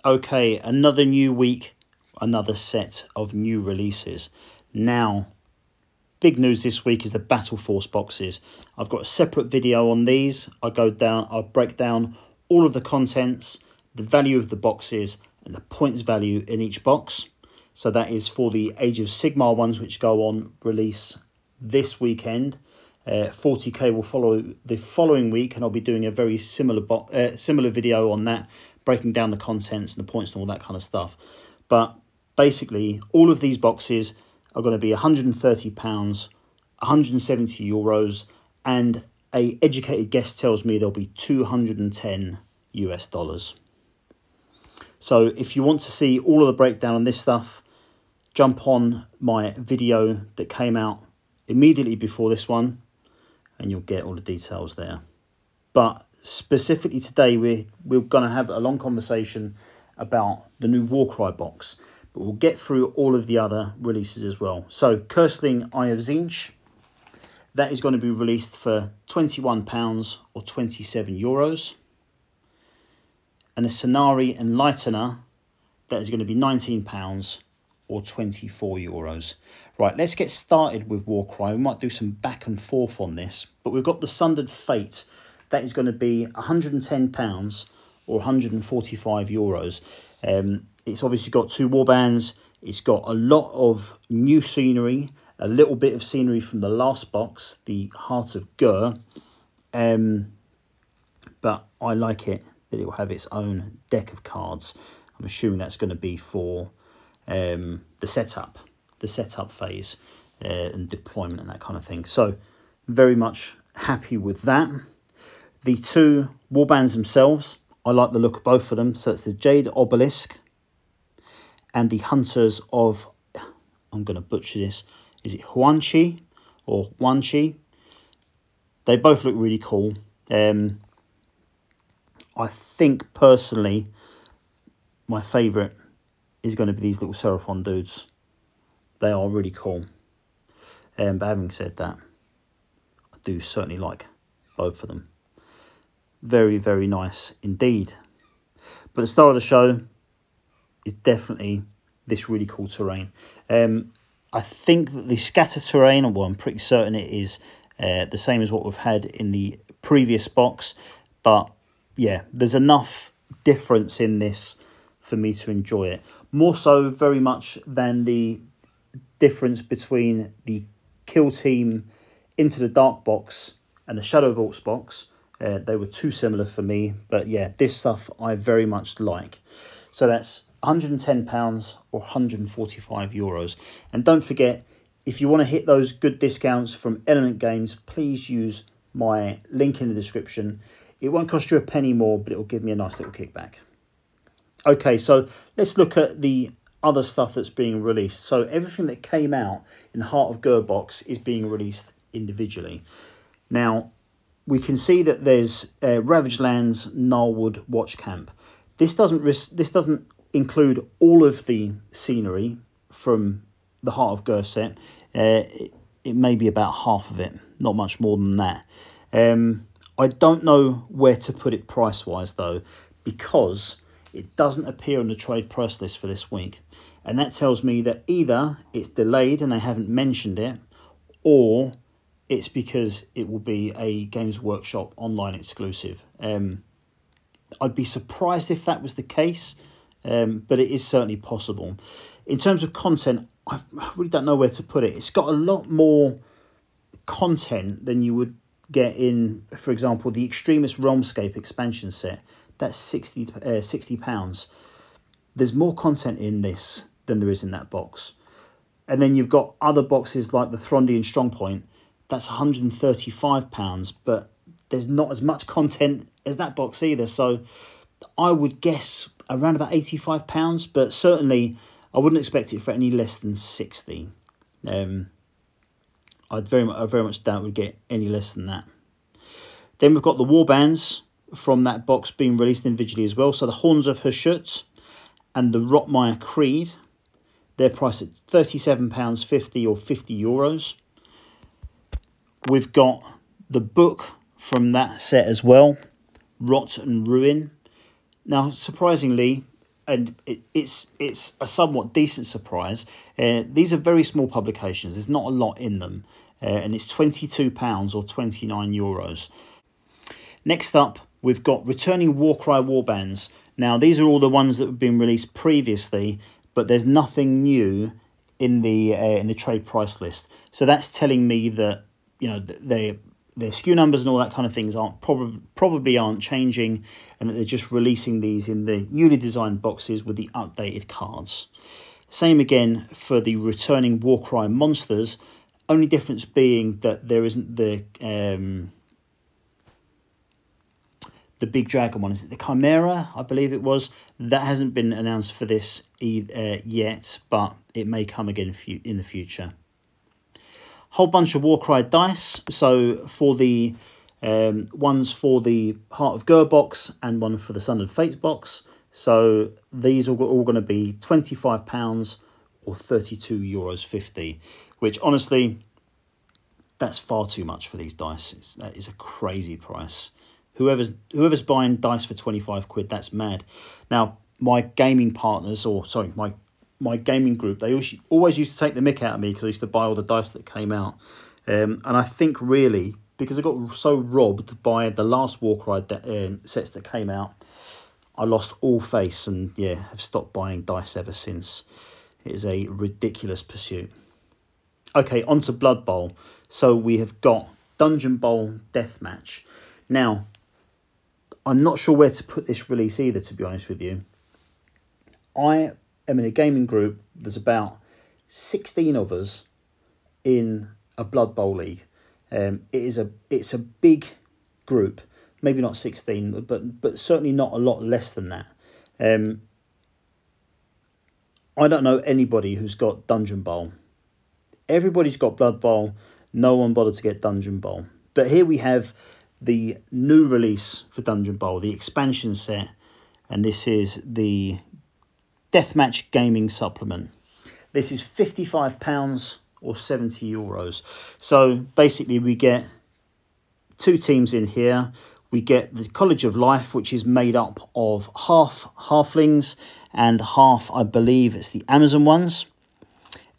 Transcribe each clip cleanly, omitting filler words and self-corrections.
Okay, another new week, another set of new releases. Now, big news this week is the Battle Force boxes. I've got a separate video on these. I'll break down all of the contents, the value of the boxes, and the points value in each box. So that is for the Age of Sigmar ones, which go on release this weekend. 40k will follow the following week, and I'll be doing a very similar video on that, breaking down the contents and the points and all that kind of stuff. But basically, all of these boxes are going to be £130, 170 euros, and a educated guess tells me there'll be $210 US. So if you want to see all of the breakdown on this stuff, jump on my video that came out immediately before this one, and you'll get all the details there. But specifically today, we're going to have a long conversation about the new Warcry box, but we'll get through all of the other releases as well. So Curseling Eye of Tzeentch, that is going to be released for £21 or 27 euros. And the Cenari Enlightener, that is going to be £19 or 24 euros. Right, let's get started with Warcry. We might do some back and forth on this, but we've got the Sundered Fate. That is going to be £110 or 145 euros. It's obviously got 2 warbands. It's got a lot of new scenery, a little bit of scenery from the last box, the Heart of Gur. But I like it that it will have its own deck of cards. I'm assuming that's going to be for the setup phase and deployment and that kind of thing. So very much happy with that. The 2 warbands themselves, I like the look of both of them. So it's the Jade Obelisk and the Hunters of, I'm going to butcher this, is it Huanchi or Huanchi? They both look really cool. I think personally my favourite is going to be these little Seraphon dudes. They are really cool. But having said that, I do certainly like both of them. Very, very nice indeed. But the star of the show is definitely this really cool terrain. I think that the scatter terrain, well, I'm pretty certain it is the same as what we've had in the previous box. But yeah, there's enough difference in this for me to enjoy it. More so very much than the difference between the Kill Team Into the Dark box and the Shadow Vaults box. They were too similar for me, but yeah, this stuff I very much like. So that's £110 or 145 euros. And don't forget, if you want to hit those good discounts from Element Games, please use my link in the description. It won't cost you a penny more, but it will give me a nice little kickback. Okay, so let's look at the other stuff that's being released. So everything that came out in the Heart of Gur box is being released individually. Now, we can see that there's Ravaged Lands, Gnarlwood, Watch Camp. This doesn't include all of the scenery from the Heart of Gur set. It may be about half of it, not much more than that. I don't know where to put it price-wise, though, because it doesn't appear on the trade price list for this week. And that tells me that either it's delayed and they haven't mentioned it, or it's because it will be a Games Workshop online exclusive. I'd be surprised if that was the case, but it is certainly possible. In terms of content, I really don't know where to put it. It's got a lot more content than you would get in, for example, the Extremist Realmscape expansion set. That's £60. There's more content in this than there is in that box. And then you've got other boxes like the Throndian Strongpoint. That's £135, but there's not as much content as that box either. So I would guess around about £85, but certainly I wouldn't expect it for any less than 60. I very much doubt we'd get any less than that. Then we've got the warbands from that box being released individually as well. So the Horns of Hashut and the Rotmire Creed, they're priced at £37.50 or 50 euros. We've got the book from that set as well, Rot and Ruin. Now, surprisingly, and it's a somewhat decent surprise. These are very small publications. There's not a lot in them, and it's £22 or €29. Next up, we've got returning Warcry warbands. Now, these are all the ones that have been released previously, but there's nothing new in the trade price list. So that's telling me that, you know, their SKU numbers and all that kind of things aren't probably aren't changing, and that they're just releasing these in the newly designed boxes with the updated cards. Same again for the returning Warcry monsters. Only difference being that there isn't the big dragon one. Is it the Chimera? I believe it was. That hasn't been announced for this yet, but it may come again in the future. Whole bunch of Warcry dice. So for the ones for the Heart of Gur box and one for the Sundered Fates box. So these are all going to be £25 or €32.50, which honestly, that's far too much for these dice. That is a crazy price. Whoever's buying dice for 25 quid, that's mad. Now, my gaming partners, or sorry, my gaming group, they always used to take the mick out of me because I used to buy all the dice that came out. And I think really, because I got so robbed by the last Warcry sets that came out, I lost all face and, yeah, have stopped buying dice ever since. It is a ridiculous pursuit. Okay, on to Blood Bowl. So we have got Dungeonbowl Deathmatch. Now, I'm not sure where to put this release either, to be honest with you. I am in a gaming group. There's about 16 of us in a Blood Bowl league. It's a big group. Maybe not 16, but certainly not a lot less than that. I don't know anybody who's got Dungeonbowl. Everybody's got Blood Bowl. No one bothered to get Dungeonbowl. But here we have the new release for Dungeonbowl, the expansion set, and this is the Deathmatch Gaming Supplement. This is £55 or €70. So basically we get two teams in here. We get the College of Life, which is made up of half halflings and half, I believe it's the Amazon ones.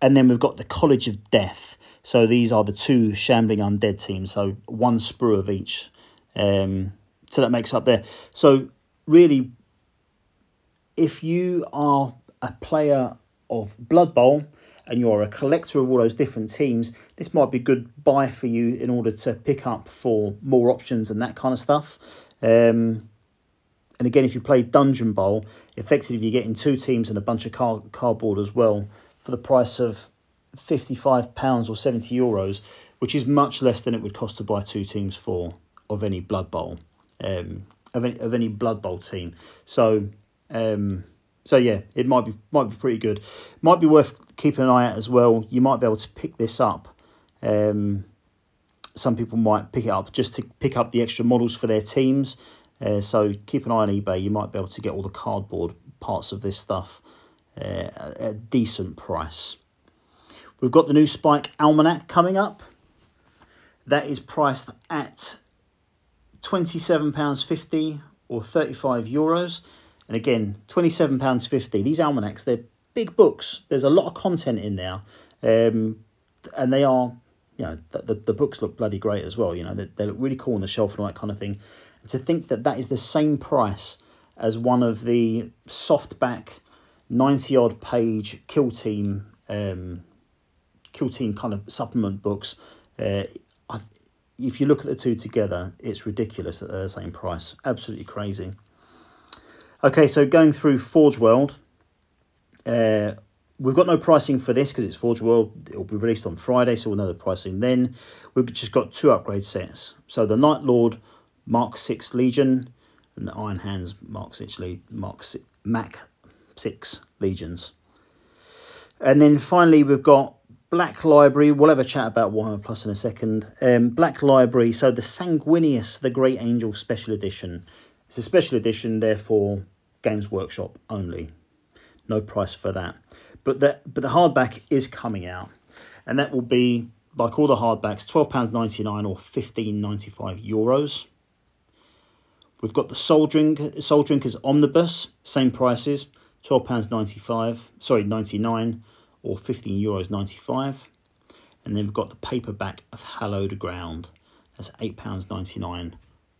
And then we've got the College of Death. So these are the two shambling undead teams, so one sprue of each. So that makes up there. So really, if you are a player of Blood Bowl and you're a collector of all those different teams, this might be a good buy for you in order to pick up for more options and that kind of stuff. And again, if you play Dungeonbowl, effectively you're getting two teams and a bunch of cardboard as well for the price of £55 or €70, which is much less than it would cost to buy two teams of any Blood Bowl, of any Blood Bowl team. So yeah, it might be pretty good. Might be worth keeping an eye out as well. You might be able to pick this up. Some people might pick it up just to pick up the extra models for their teams. So keep an eye on eBay. You might be able to get all the cardboard parts of this stuff at a decent price. We've got the new Spike Almanac coming up. That is priced at £27.50 or €35. And again, £27.50. These almanacs, they're big books. There's a lot of content in there. And they are, you know, the books look bloody great as well. You know, they look really cool on the shelf and all that kind of thing. And to think that that is the same price as one of the softback 90-odd page Kill Team kind of supplement books, if you look at the two together, it's ridiculous that they're the same price. Absolutely crazy. Okay, so going through Forge World, we've got no pricing for this because it's Forge World. It will be released on Friday, so we'll know the pricing then. We've just got two upgrade sets. So the Night Lord Mark 6 Legion and the Iron Hands Mark 6 Legions. And then finally we've got Black Library. We'll have a chat about Warhammer Plus in a second. Black Library, so the Sanguinius, the Great Angel Special Edition. It's a special edition, therefore Games Workshop only. No price for that. But the hardback is coming out. And that will be, like all the hardbacks, £12.99 or €15.95. We've got the Soul Drinkers Omnibus, same prices, £12.95, sorry, 99, or €15.95. And then we've got the paperback of Hallowed Ground. That's £8.99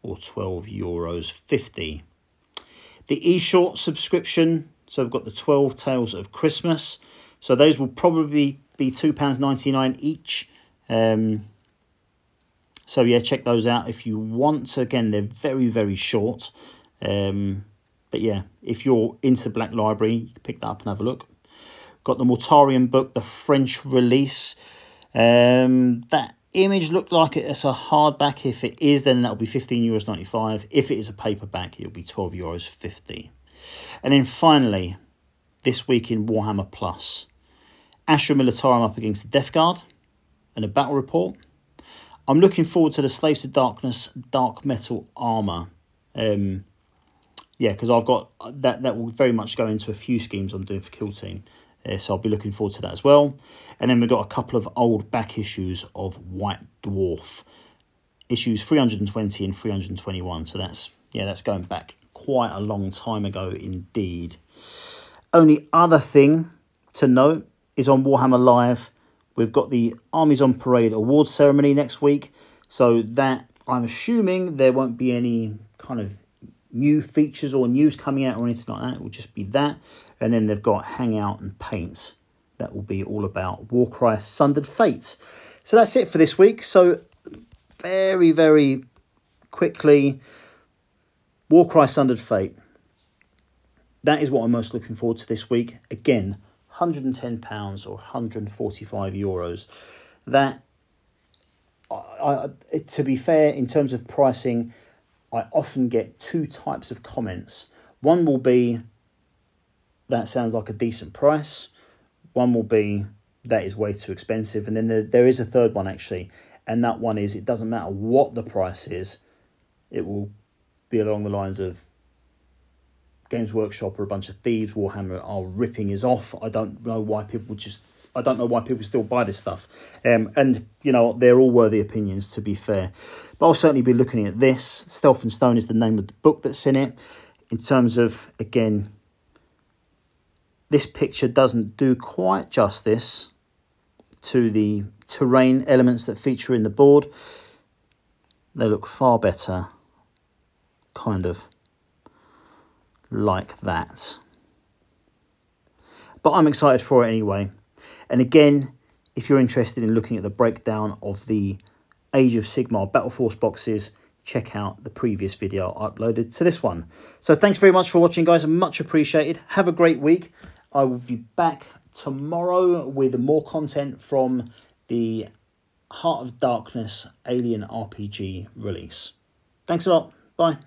or €12.50. The eShort subscription, so we've got the 12 Tales of Christmas. So those will probably be £2.99 each. So yeah, check those out if you want. So again, they're very, very short. But yeah, if you're into Black Library, you can pick that up and have a look. Got the Mortarion book, the French release. That image looked like it's a hardback. If it is, then that'll be €15.95. If it is a paperback, it'll be €12.50. And then finally, this week in Warhammer Plus, Astra Militarum up against the Death Guard and a battle report. I'm looking forward to the Slaves to Darkness Dark Metal Armour. Yeah, because I've got that will very much go into a few schemes I'm doing for Kill Team. So I'll be looking forward to that as well. And then we've got a couple of old back issues of White Dwarf. Issues 320 and 321. So that's going back quite a long time ago indeed. Only other thing to note is on Warhammer Live, we've got the Armies on Parade awards ceremony next week. So that, I'm assuming there won't be any kind of new features or news coming out or anything like that. It will just be that. And then they've got Hangout and Paints. That will be all about Warcry Sundered Fates. So that's it for this week. So very, very quickly, Warcry Sundered Fate. That is what I'm most looking forward to this week. Again, £110 or €145. That, to be fair, in terms of pricing, I often get two types of comments. One will be, that sounds like a decent price. One will be, that is way too expensive. And then there is a third one actually. And that one is, it doesn't matter what the price is. It will be along the lines of, Games Workshop are a bunch of thieves. Warhammer are ripping us off. I don't know why people still buy this stuff. And, you know, they're all worthy opinions, to be fair. But I'll certainly be looking at this. Stealth and Stone is the name of the book that's in it. In terms of, again, this picture doesn't do quite justice to the terrain elements that feature in the board. They look far better, kind of like that. But I'm excited for it anyway. And again, if you're interested in looking at the breakdown of the Age of Sigmar Battle Force boxes, check out the previous video I uploaded to this one. So thanks very much for watching, guys. Much appreciated. Have a great week. I will be back tomorrow with more content from the Heart of Darkness Alien RPG release. Thanks a lot. Bye.